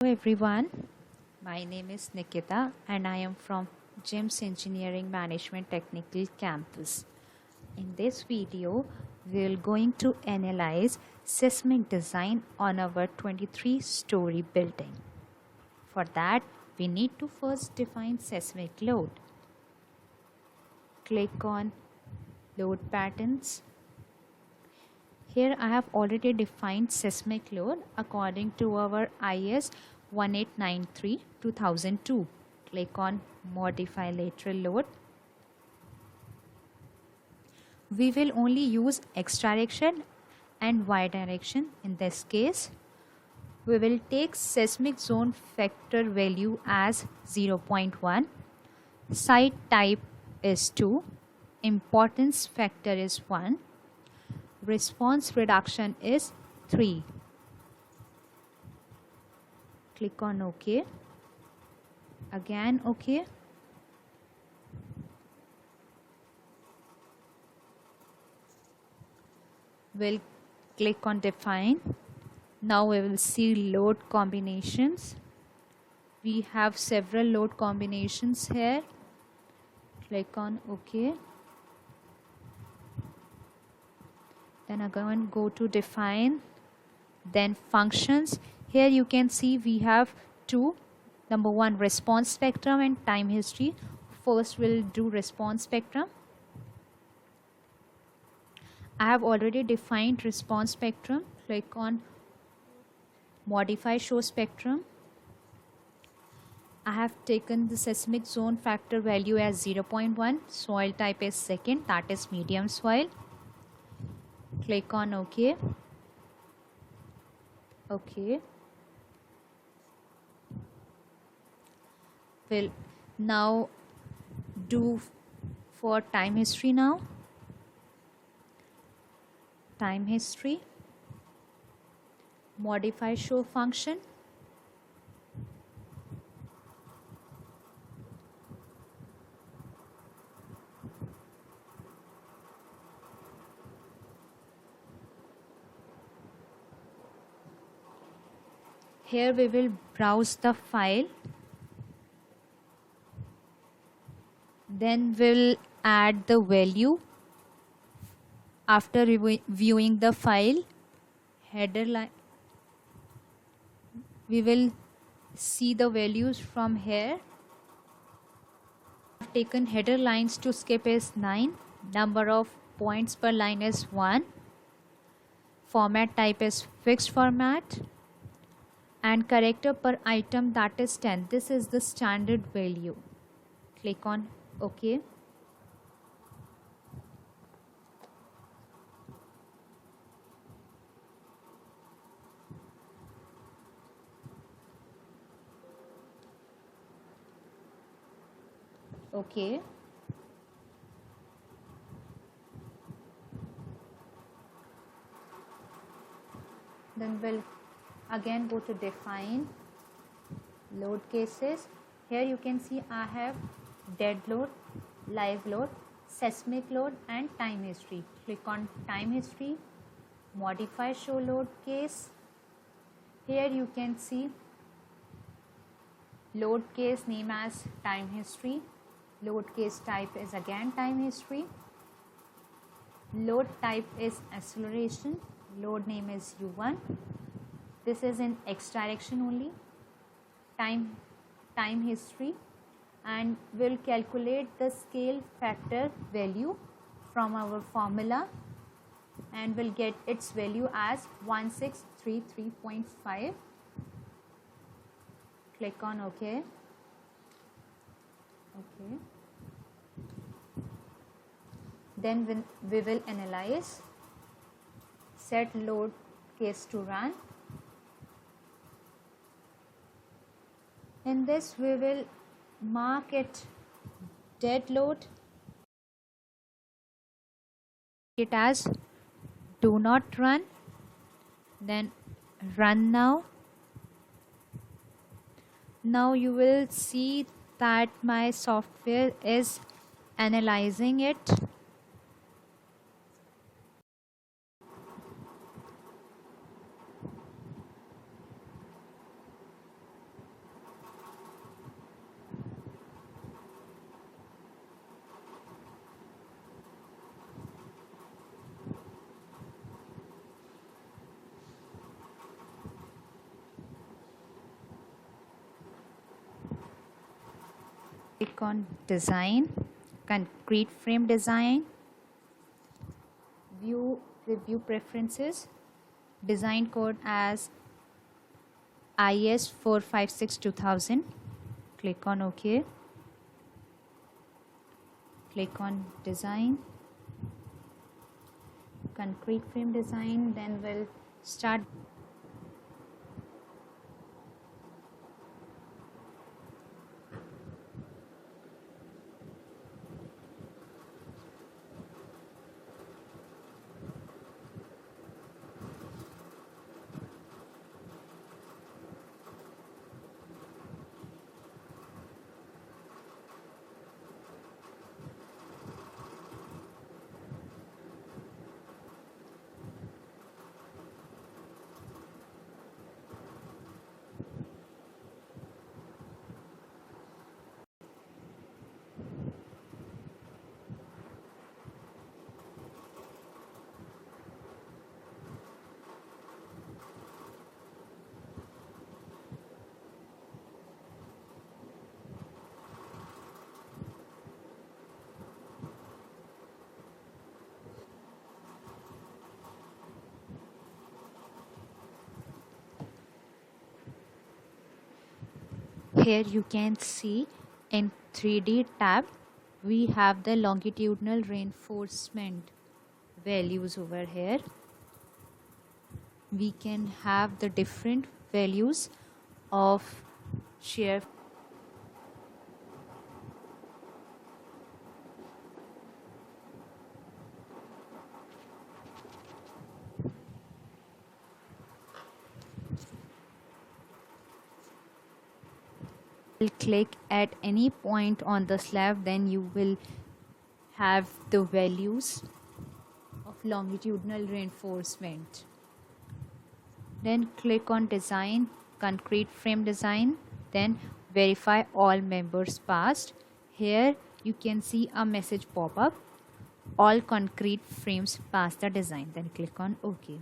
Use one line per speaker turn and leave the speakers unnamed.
Hello everyone, my name is Nikita and I am from GEMS Engineering Management Technical Campus. In this video, we are going to analyze seismic design on our 23-story building. For that, we need to first define seismic load. Click on Load Patterns. Here I have already defined seismic load according to our IS 1893 2002. Click on Modify Lateral Load. We will only use X direction and Y direction in this case. We will take seismic zone factor value as 0.1. Site type is 2. Importance factor is 1. Response reduction is 3. Click on OK. Again OK. We'll click on define. Now we will see load combinations. We have several load combinations here. Click on OK. Then again go to define, then functions. Here you can see we have two. Number one, response spectrum and time history. First we'll do response spectrum. I have already defined response spectrum. Click on modify show spectrum. I have taken the seismic zone factor value as 0.1. Soil type is second, that is medium soil. Click on OK. OK. We'll now do for time history now. Time history. Modify show function. Here we will browse the file. Then we'll add the value after viewing the file. Header line. We will see the values from here. I've taken header lines to skip is 9. Number of points per line is 1. Format type is fixed format. And character per item, that is 10. This is the standard value. Click on OK. OK. Then we'll again go to define load cases. Here you can see I have dead load, live load, seismic load and time history. Click on time history, modify show load case. Here you can see load case name as time history. Load case type is again time history. Load type is acceleration. Load name is U1. This is in X direction only. Time history, and we'll calculate the scale factor value from our formula and we'll get its value as 1633.5. Click on OK. OK. Then we will analyze. Set load case to run. In this we will mark it dead load, it as do not run, then run now. Now you will see that my software is analyzing it. Click on design, concrete frame design, view review preferences, design code as IS 456-2000. Click on OK. Click on design, concrete frame design, then we'll start. Here you can see in 3D tab we have the longitudinal reinforcement values over here. We can have the different values of shear. Click at any point on the slab, then you will have the values of longitudinal reinforcement. Then click on design, concrete frame design, then verify all members passed. Here you can see a message pop up, all concrete frames pass the design, then click on OK.